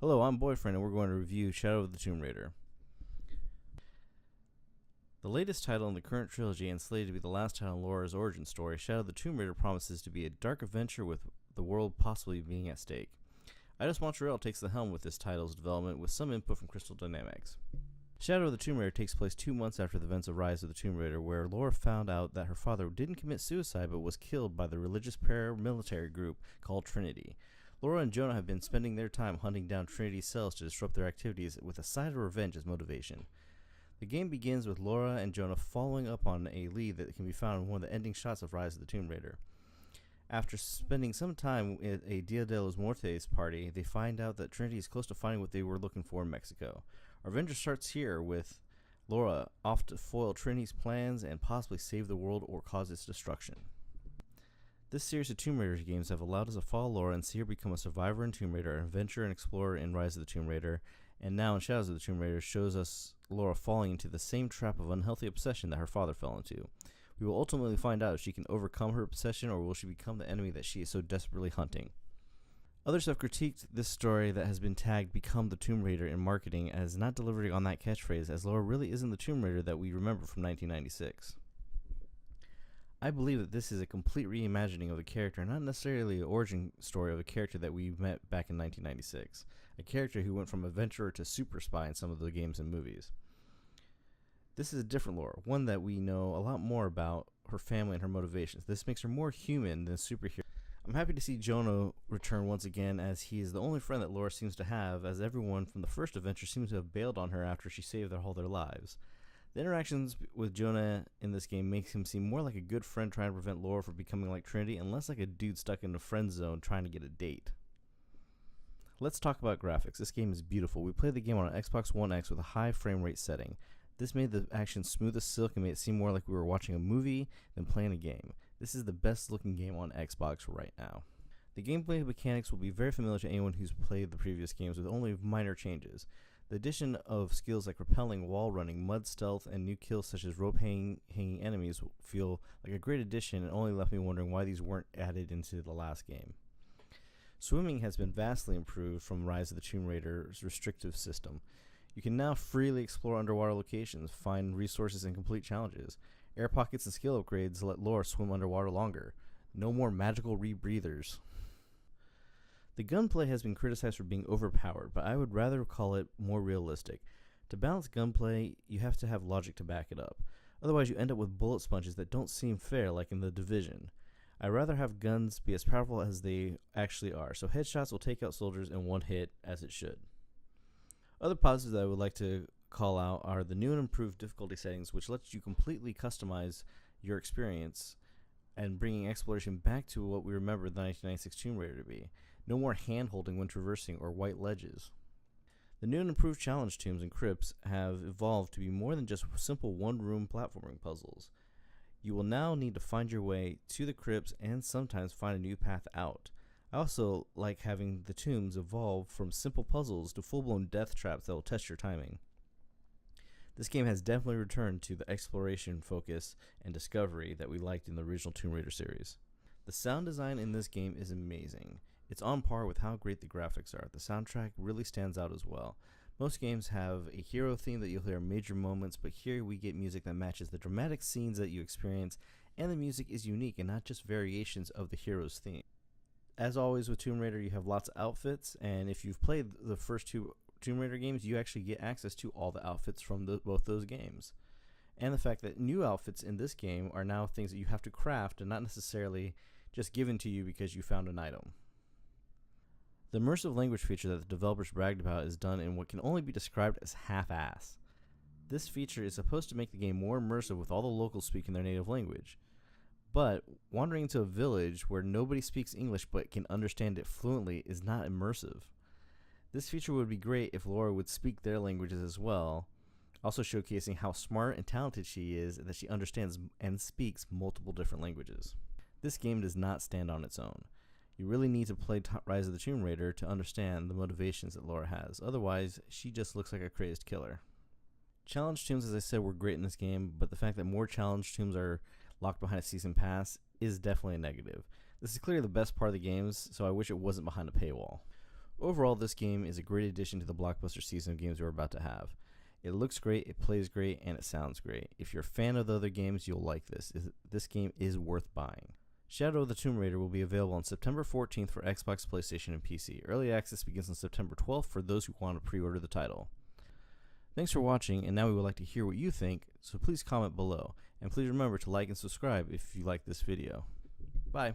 Hello, I'm Boyfriend, and we're going to review Shadow of the Tomb Raider. The latest title in the current trilogy and slated to be the last title in Laura's origin story, Shadow of the Tomb Raider promises to be a dark adventure with the world possibly being at stake. Eidos Montreal takes the helm with this title's development with some input from Crystal Dynamics. Shadow of the Tomb Raider takes place 2 months after the events of Rise of the Tomb Raider, where Laura found out that her father didn't commit suicide but was killed by the religious paramilitary group called Trinity. Laura and Jonah have been spending their time hunting down Trinity's cells to disrupt their activities with a side of revenge as motivation. The game begins with Laura and Jonah following up on a lead that can be found in one of the ending shots of Rise of the Tomb Raider. After spending some time at a Dia de los Muertos party, they find out that Trinity is close to finding what they were looking for in Mexico. Our adventure starts here with Laura off to foil Trinity's plans and possibly save the world or cause its destruction. This series of Tomb Raider games have allowed us to follow Laura and see her become a survivor in Tomb Raider, an adventurer and explorer in Rise of the Tomb Raider, and now in Shadows of the Tomb Raider shows us Laura falling into the same trap of unhealthy obsession that her father fell into. We will ultimately find out if she can overcome her obsession or will she become the enemy that she is so desperately hunting. Others have critiqued this story that has been tagged Become the Tomb Raider in marketing as not delivering on that catchphrase, as Laura really isn't the Tomb Raider that we remember from 1996. I believe that this is a complete reimagining of the character, not necessarily an origin story of a character that we met back in 1996, a character who went from adventurer to super spy in some of the games and movies. This is a different Laura, one that we know a lot more about her family and her motivations. This makes her more human than a superhero. I'm happy to see Jonah return once again, as he is the only friend that Laura seems to have, as everyone from the first adventure seems to have bailed on her after she saved all their lives. The interactions with Jonah in this game makes him seem more like a good friend trying to prevent Laura from becoming like Trinity, and less like a dude stuck in a friend zone trying to get a date. Let's talk about graphics. This game is beautiful. We played the game on an Xbox One X with a high frame rate setting. This made the action smooth as silk and made it seem more like we were watching a movie than playing a game. This is the best looking game on Xbox right now. The gameplay mechanics will be very familiar to anyone who's played the previous games with only minor changes. The addition of skills like rappelling, wall running, mud stealth, and new kills such as rope hanging enemies feel like a great addition, and only left me wondering why these weren't added into the last game. Swimming has been vastly improved from Rise of the Tomb Raider's restrictive system. You can now freely explore underwater locations, find resources, and complete challenges. Air pockets and skill upgrades let Laura swim underwater longer. No more magical rebreathers. The gunplay has been criticized for being overpowered, but I would rather call it more realistic. To balance gunplay, you have to have logic to back it up. Otherwise, you end up with bullet sponges that don't seem fair, like in The Division. I'd rather have guns be as powerful as they actually are, so headshots will take out soldiers in one hit, as it should. Other positives that I would like to call out are the new and improved difficulty settings, which lets you completely customize your experience and bringing exploration back to what we remember the 1996 Tomb Raider to be. No more hand-holding when traversing or white ledges. The new and improved challenge tombs and crypts have evolved to be more than just simple one-room platforming puzzles. You will now need to find your way to the crypts and sometimes find a new path out. I also like having the tombs evolve from simple puzzles to full-blown death traps that will test your timing. This game has definitely returned to the exploration focus and discovery that we liked in the original Tomb Raider series. The sound design in this game is amazing. It's on par with how great the graphics are. The soundtrack really stands out as well. Most games have a hero theme that you'll hear in major moments, but here we get music that matches the dramatic scenes that you experience, and the music is unique and not just variations of the hero's theme. As always with Tomb Raider, you have lots of outfits, and if you've played the first 2 Tomb Raider games, you actually get access to all the outfits from both those games. And the fact that new outfits in this game are now things that you have to craft and not necessarily just given to you because you found an item. The immersive language feature that the developers bragged about is done in what can only be described as half-ass. This feature is supposed to make the game more immersive with all the locals speaking their native language. But wandering into a village where nobody speaks English but can understand it fluently is not immersive. This feature would be great if Laura would speak their languages as well, also showcasing how smart and talented she is and that she understands and speaks multiple different languages. This game does not stand on its own. You really need to play Rise of the Tomb Raider to understand the motivations that Laura has. Otherwise, she just looks like a crazed killer. Challenge tombs, as I said, were great in this game, but the fact that more challenge tombs are locked behind a season pass is definitely a negative. This is clearly the best part of the games, so I wish it wasn't behind a paywall. Overall, this game is a great addition to the blockbuster season of games we're about to have. It looks great, it plays great, and it sounds great. If you're a fan of the other games, you'll like this. This game is worth buying. Shadow of the Tomb Raider will be available on September 14th for Xbox, PlayStation, and PC. Early access begins on September 12th for those who want to pre-order the title. Thanks for watching, and now we would like to hear what you think, so please comment below. And please remember to like and subscribe if you like this video. Bye.